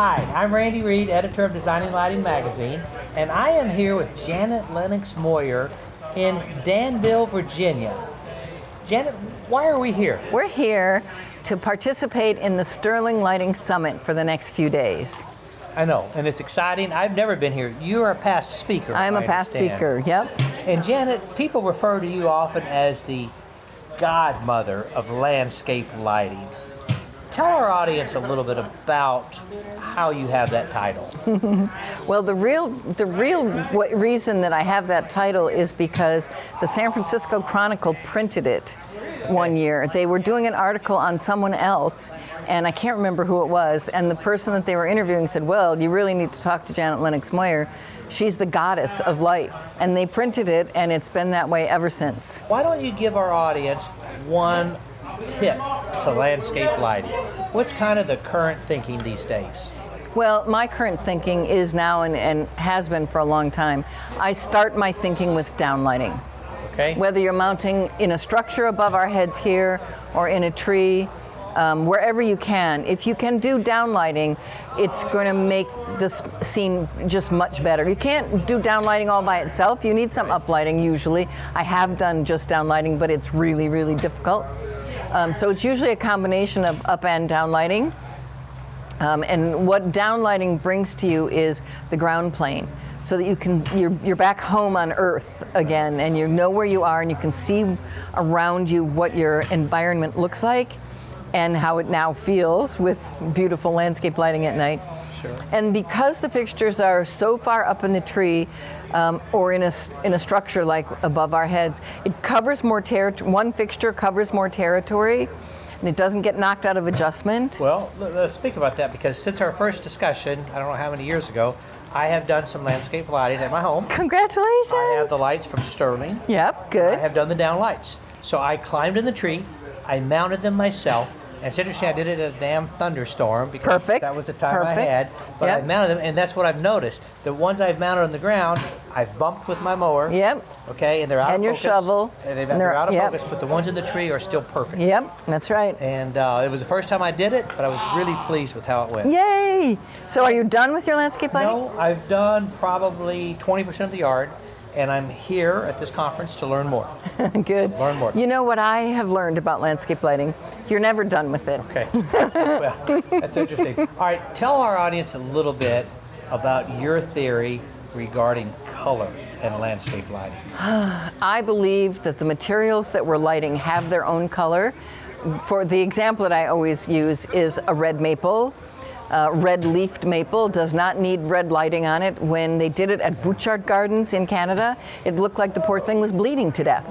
Hi, I'm Reid, editor of Designing Lighting magazine, and I am here with Janet Lennox Moyer in Danville, Virginia. Janet, why are we here? We're here to participate in the Stirling Lighting Summit for the next few days. I know, and it's exciting. I've never been here. You're a past speaker. I'm a past speaker, yep. And Janet, people refer to you often as the godmother of landscape lighting. Tell our audience a little bit about how you have that title. Well, the real reason that I have that title is because the San Francisco Chronicle printed it one year. They were doing an article on someone else, and I can't remember who it was, and the person that they were interviewing said, well, you really need to talk to Janet Lennox Moyer. She's the goddess of light. And they printed it, and it's been that way ever since. Why don't you give our audience one tip to landscape lighting? What's kind of the current thinking these days? Well, my current thinking is now and has been for a long time. I start my thinking with downlighting. Okay. Whether you're mounting in a structure above our heads here or in a tree, wherever you can. If you can do downlighting, it's going to make this scene just much better. You can't do downlighting all by itself. You need some uplighting usually. I have done just downlighting, but it's really, really difficult. So it's usually a combination of up and down lighting. And what downlighting brings to you is the ground plane, so that you're back home on Earth again, and you know where you are, and you can see around you what your environment looks like and how it now feels with beautiful landscape lighting at night. Sure. And because the fixtures are so far up in the tree or in a structure like above our heads, it covers more territory. One fixture covers more territory, and it doesn't get knocked out of adjustment. Well, let's speak about that, because since our first discussion, I don't know how many years ago, I have done some landscape lighting at my home. Congratulations! I have the lights from Stirling. Yep, good. I have done the down lights. So I climbed in the tree, I mounted them myself. And it's interesting, I did it in a damn thunderstorm because that was the time I had. But Yep. I mounted them, and that's what I've noticed. The ones I've mounted on the ground, I've bumped with my mower. Yep. Okay, and they're out And of your focus. shovel. And And they're out of yep. focus, but the ones in the tree are still perfect. Yep, that's right. And it was the first time I did it, but I was really pleased with how it went. Yay! So are you done with your landscape lighting? No, I've done probably 20% of the yard, and I'm here at this conference to learn more. Good. Learn more. You know what I have learned about landscape lighting? You're never done with it. Okay. Well, that's interesting. All right, tell our audience a little bit about your theory regarding color and landscape lighting. I believe that the materials that we're lighting have their own color. For the example that I always use is a red maple. Red-leafed maple does not need red lighting on it. When they did it at Bouchard Gardens in Canada, it looked like the poor thing was bleeding to death.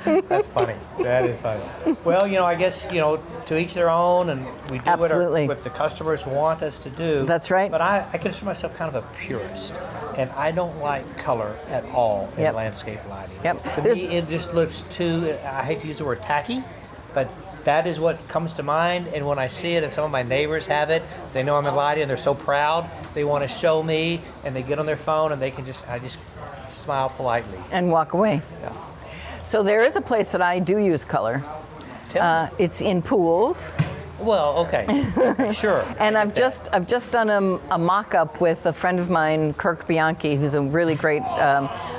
That's funny. That is funny. Well, I guess, to each their own, and we do what the customers want us to do. That's right. But I consider myself kind of a purist, and I don't like color at all in landscape lighting. Yep. To me, it just looks too, I hate to use the word tacky, but that is what comes to mind. And when I see it, and some of my neighbors have it, they know I'm in lighting, and they're so proud. They want to show me, and they get on their phone, and I just smile politely. And walk away. Yeah. So there is a place that I do use color. It's in pools. Well, okay, sure. And I've just done a mock-up with a friend of mine, Kirk Bianchi, who's a really great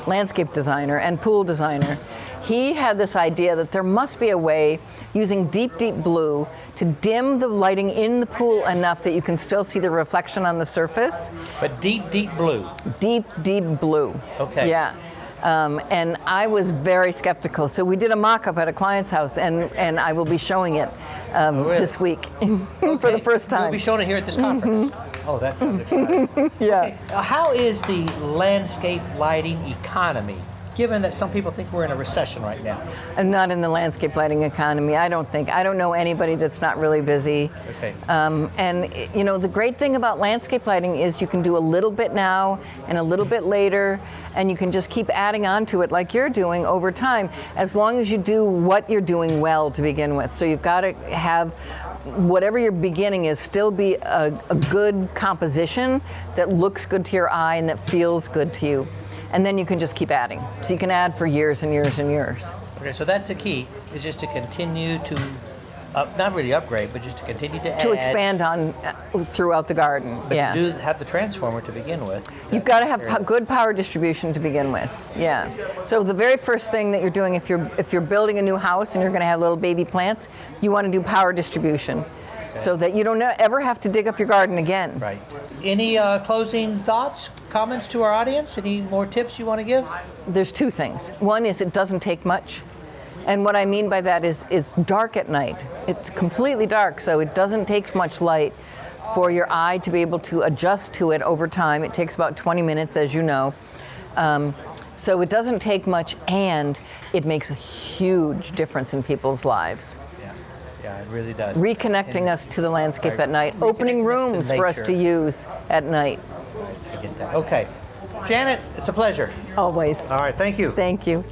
landscape designer and pool designer. He had this idea that there must be a way using deep, deep blue to dim the lighting in the pool enough that you can still see the reflection on the surface. But deep, deep blue. Deep, deep blue. Okay. Yeah. And I was very skeptical. So we did a mock-up at a client's house, and I will be showing it this week for the first time. You'll be showing it here at this conference. Oh, that sounds exciting. Yeah. Okay. How is the landscape lighting economy, given that some people think we're in a recession right now? I'm not in the landscape lighting economy. I don't know anybody that's not really busy. Okay. And the great thing about landscape lighting is you can do a little bit now and a little bit later, and you can just keep adding on to it like you're doing over time, as long as you do what you're doing well to begin with. So you've got to have whatever your beginning is still be a good composition that looks good to your eye and that feels good to you. And then you can just keep adding. So you can add for years and years and years. Okay, so that's the key, is just to continue to not really upgrade, but just to continue to add. To expand on throughout the garden. But yeah. you do have the transformer to begin with. You've got to have good power distribution to begin with. Yeah. So the very first thing that you're doing, if you're building a new house and you're going to have little baby plants, you want to do power distribution, so that you don't ever have to dig up your garden again. Right. Any closing thoughts, comments to our audience? Any more tips you want to give? There's two things. One is it doesn't take much. And what I mean by that is it's dark at night. It's completely dark, so it doesn't take much light for your eye to be able to adjust to it over time. It takes about 20 minutes, as you know. So it doesn't take much, and it makes a huge difference in people's lives. Yeah, it really does. Reconnecting us to the landscape at night, opening rooms for us to use at night. I get that. Okay. Janet, it's a pleasure. Always. All right, thank you. Thank you.